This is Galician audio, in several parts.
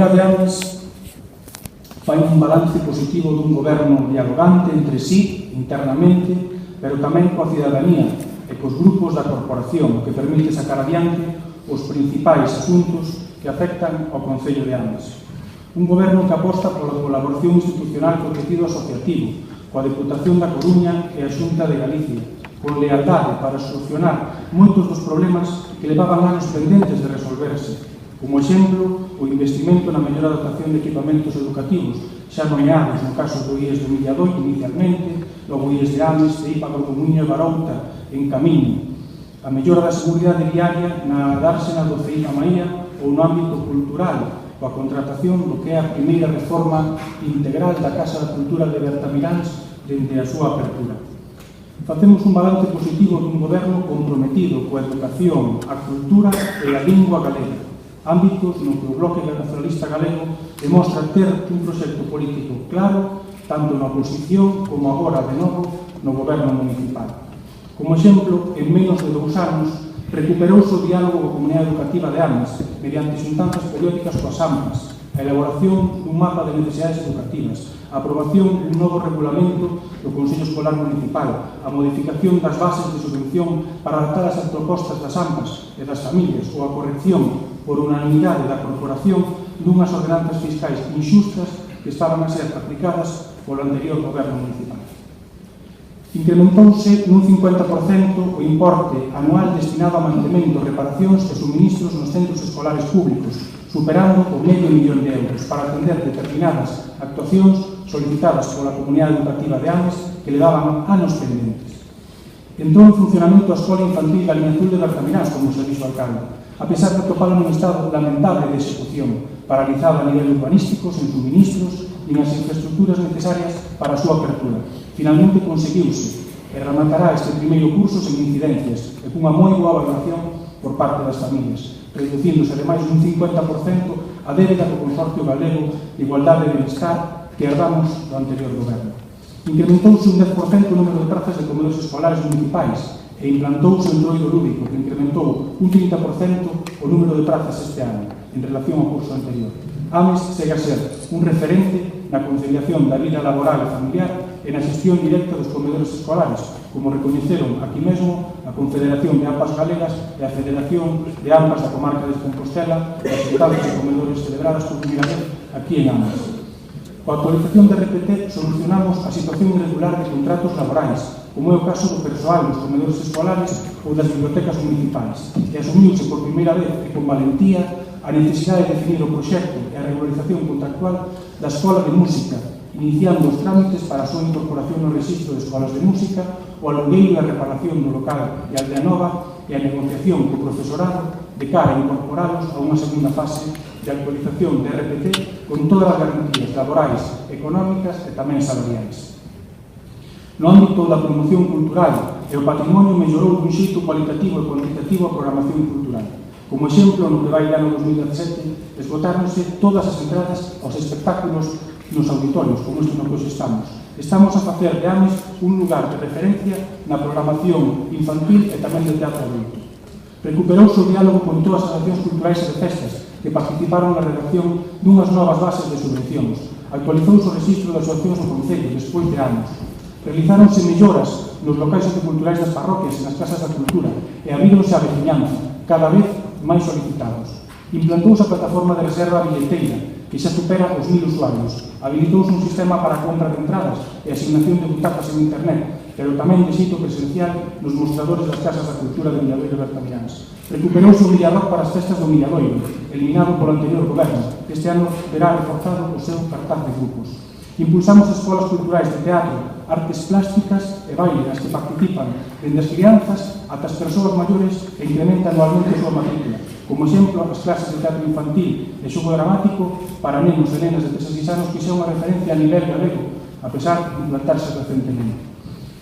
Galega de Ames fai un balance positivo dun goberno dialogante entre sí, internamente, pero tamén coa cidadanía e cos grupos da corporación, que permite sacar adiante os principais asuntos que afectan ao Concello de Ames. Un goberno que aposta pola colaboración institucional co tecido asociativo, coa Deputación da Coruña e a Xunta de Galicia, con lealdade para solucionar moitos dos problemas que levaban anos pendentes de resolverse, como exemplo, o investimento na mellora dotación de equipamentos educativos, xa nomeados no caso do IES de Milladoiro inicialmente, logo IES de Ames, de Ípago, Comuño e Barouta, en camiño, a mellora da seguridade viaria na dársena do CEIPA Maía ou no ámbito cultural, coa contratación do que é a primeira reforma integral da Casa da Cultura de Bertamiráns dende a súa apertura. Facemos un balance positivo dun goberno comprometido coa educación, a cultura e a lingua galega, ámbitos no que o Bloque Nacionalista Galego demostra ter un proxecto político claro, tanto na oposición como agora de novo no goberno municipal. Como exemplo, en menos de 2 anos, recuperouse o diálogo coa comunidade educativa de Ames mediante xuntanzas periódicas coas AMPAs, a elaboración dun mapa de necesidades educativas, a aprobación dun novo regulamento do Consello Escolar Municipal, a modificación das bases de subvención para adaptar as propostas das AMPAs e das familias ou a corrección por unanimidade da corporación dunhas ordenanzas fiscais inxustas que estaban a ser aplicadas polo anterior goberno municipal. Incrementouse nun 50% o importe anual destinado a mantemento, reparacións e suministros nos centros escolares públicos, superando o €500.000 para atender determinadas actuacións solicitadas pola comunidade educativa de Ames que levaban anos pendentes. Entrou en funcionamento a Escola Infantil Galiña Azul de Bertamiráns, como se dixo o alcalde, a pesar de atopala nun estado lamentable de execución, paralizada a nivel urbanístico, sen suministros, nin as infraestructuras necesarias para a súa apertura. Finalmente conseguiuse e rematará este primeiro curso sen incidencias e cunha moi boa valoración por parte das familias, reducíndose ademais un 50% a débeda do Consorcio Galego de Igualdade e Benestar que herdamos do anterior goberno. Incrementouse un 10% o número de prazas de comedores escolares municipais e implantouse o entroido lúdico, que incrementou un 30% o número de prazas este ano, en relación ao curso anterior. Ames segue a ser un referente na conciliación da vida laboral e familiar e na xestión directa dos comedores escolares, como recoñeceron aquí mesmo a Confederación de AMPAs Galegas e a Federación de AMPAs da Comarca de Compostela e as xuntanzas de comedores celebradas por primeira vez aquí en Ames. Coa actualización de RPT solucionamos a situación irregular de contratos laborais, como é o caso do persoal dos comedores escolares ou das bibliotecas municipais, e asumiuse por primeira vez e con valentía a necesidade de definir o proxecto e a regularización contractual da Escola de Música, iniciando os trámites para a súa incorporación no registro de escolas de música, o alugueiro e a reparación do local de Aldea Nova e a negociación co profesorado de cara a incorporalos a unha segunda fase de actualización de RPT con todas as garantías laborais, económicas e tamén salariais. No ámbito da promoción cultural e o patrimonio mellorou dun xeito cualitativo e cuantitativo a programación cultural. Como exemplo, no que vai de ano 2017, esgotáronse todas as entradas aos espectáculos nos auditorios, como isto no que hoxe estamos. Estamos a facer de Ames un lugar de referencia na programación infantil e tamén de teatro adulto. Recuperouse o diálogo con todas as accións culturais e de festas que participaron na redacción dunhas novas bases de subvencións. Actualizouse o registro das asociacións do Concello despois de anos. Realizáronse melloras nos locais socioculturais das parroquias e nas casas da cultura e abríronse a veciñanza, cada vez máis solicitados. Implantouse a plataforma de reserva billeteira, que xa supera os 1.000 usuarios. Habilitouse un sistema para a compra de entradas e asignación de butacas en internet, pero tamén de xeito presencial nos mostradores das casas da cultura de Milladoiro e Bertamiráns. Recuperouse o Milladoc para as festas do Milladoiro, eliminado polo anterior goberno, que este ano verá reforzado o seu cartaz de grupos. Impulsamos escolas culturais de teatro, artes plásticas e baile nas que participan dende as crianzas ata as persoas maiores e incrementan anualmente a súa matrícula. Como exemplo, as clases de teatro infantil e xogo dramático para nenos e nenas de 3 a 6 anos que xa unha referencia a nivel galego, a pesar de implantarse recentemente.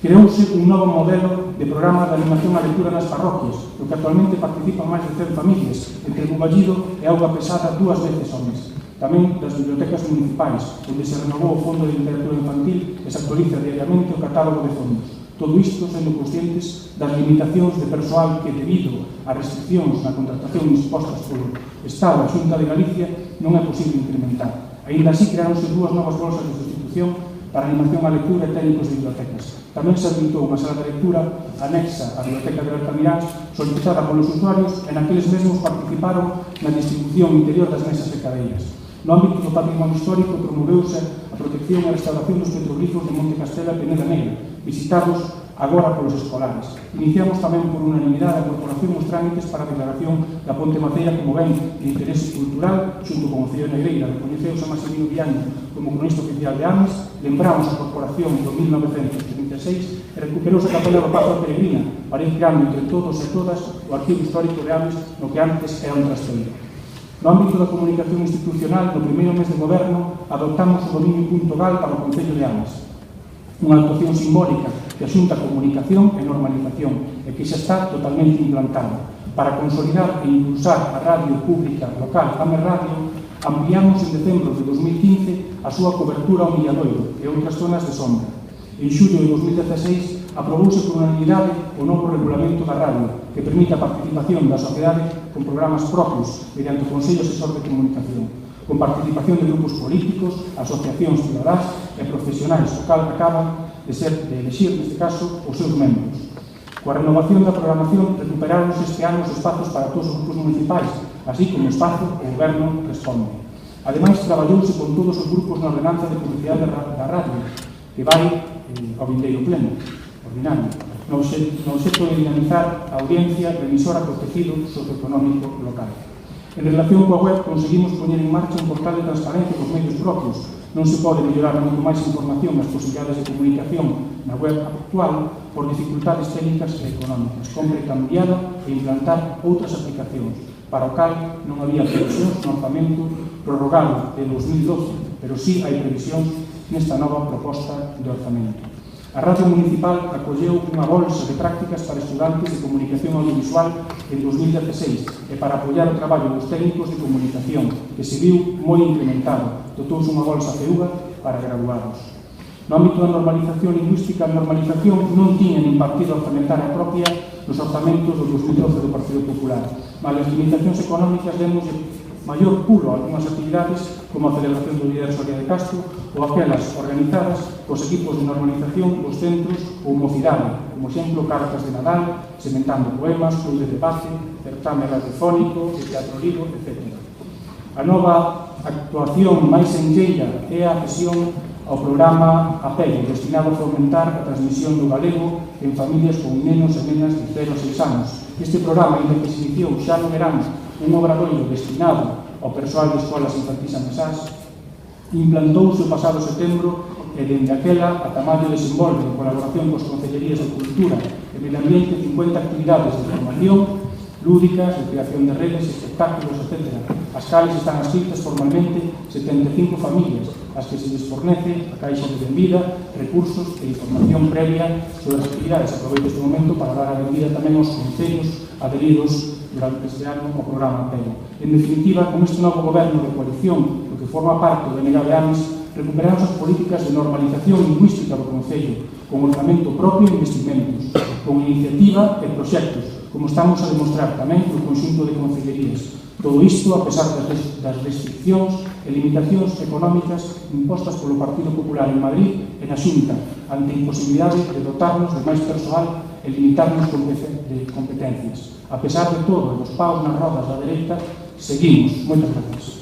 Creouse un novo modelo de programa de animación a lectura nas parroquias, no que actualmente participan máis de 100 familias, entre Bugallido e Auga Pesada 2 veces ao mes. Tamén das bibliotecas municipais, onde se renovou o Fondo de Literatura Infantil e se actualiza diariamente o catálogo de fondos. Todo isto sendo conscientes das limitacións de persoal que, debido a restriccións na contratación impostas polo Estado e a Xunta de Galicia, non é posible incrementar. Aínda así, creáronse 2 novas bolsas de sustitución para animación á lectura e técnicos de bibliotecas. Tamén se habilitou unha sala de lectura anexa á Biblioteca de Altamirán, solicitada polos usuarios, e naqueles mesmos participaron na distribución interior das mesas e cadeiras. No ámbito do patrimonio histórico, promoveuse a protección e a restauración dos petroglifos de Monte Castela e Peneda Negra, visitados agora polos escolares. Iniciamos tamén por unanimidade a incorporación dos trámites para a declaración da Ponte Maceira como ben de interese cultural, xunto con o Concello de Negreira. Recoñeceuse a Maximino Viano como cronista oficial de Ames, lembramos a corporación do 1936 e recuperouse a capela do Pazo Peregrina para ir creando entre todos e todas o arquivo histórico de Ames, no que antes era un trasteiro. No ámbito da comunicación institucional, no primeiro mes de goberno, adoptamos o dominio.gal para o Concello de Ames, unha actuación simbólica que asunta comunicación e normalización e que xa está totalmente implantada. Para consolidar e impulsar a radio pública local Ames Radio, ampliamos en decembro de 2015 a súa cobertura ao Milladoiro e outras zonas de sombra. En xullo de 2016 aprobouse por unanimidade o novo regulamento da radio que permite a participación da sociedade con programas propios mediante o Consello Asesor de Comunicación, con participación de grupos políticos, asociacións cidadás e profesionais, o cal acaban de elexir, neste caso, os seus membros. Coa renovación da programación, recuperáronse este ano os espazos para todos os grupos municipais, así como o espazo o Goberno responde. Ademais, traballouse con todos os grupos na ordenanza de publicidade da radio, que vai ao vindeiro pleno, ordinario, no obxecto de dinamizar a audiencia de emisora protegido socioeconómico local. En relación coa web, conseguimos poñer en marcha un portal de transparencia cos medios propios. Non se pode mellorar moito máis información nas posibilidades de comunicación na web actual por dificultades técnicas e económicas. Compre cambiar e implantar outras aplicacións, para o cal non había previsións no orzamento prorrogado de 2012, pero sí hai previsións nesta nova proposta de orzamento. A Radio Municipal acolleu unha bolsa de prácticas para estudantes de comunicación audiovisual en 2016 e para apoiar o traballo dos técnicos de comunicación, que se viu moi incrementado. Dotouse unha bolsa CEUGA para graduados. No ámbito da normalización lingüística, a normalización non tiña nin partido orzamentaria propia nos orzamentos do 2012 do Partido Popular. Mas as limitacións económicas demos maior pulo a algunhas actividades como a celebración do Día de Soria de Castro ou aquelas organizadas cos equipos de normalización dos centros ou mocidade, como exemplo cartas de Nadal, sementando poemas, club de debate, certame radiofónico, de teatro libre, etc. A nova actuación máis enlleira é a adhesión ao programa Apego, destinado a fomentar a transmisión do galego en familias con nenos e nenas de 0 a 6 anos. Este programa, ainda que se iniciou xa no verano, un obradoiro destinado ao persoal de escolas infantis amesás, implantouse o pasado setembro e dende aquela ata maio desenvolve en colaboración cos Concellerías de Cultura e Medio Ambiente 50 actividades de formación, lúdicas, de creación de redes, espectáculos, etc. As cales están adscritas formalmente 75 familias, as que se les fornece a caixa de benvida, recursos e información previa sobre as actividades. Aproveito este momento para dar a benvida tamén aos concellos adheridos durante este ano ao programa Apego. En definitiva, con este novo goberno de coalición, do que forma parte do NG de Ames, recuperamos as políticas de normalización lingüística do Concello, con orzamento propio e investimentos, con iniciativa e proxectos, como estamos a demostrar tamén no conxunto de concellerías. Todo isto a pesar das restriccións e limitacións económicas impostas polo Partido Popular en Madrid e na Xunta, ante a imposibilidade de dotarnos de máis persoal e limitarnos de competencias. A pesar de todo, dos paus nas rodas da dereita, seguimos. Moitas gracias.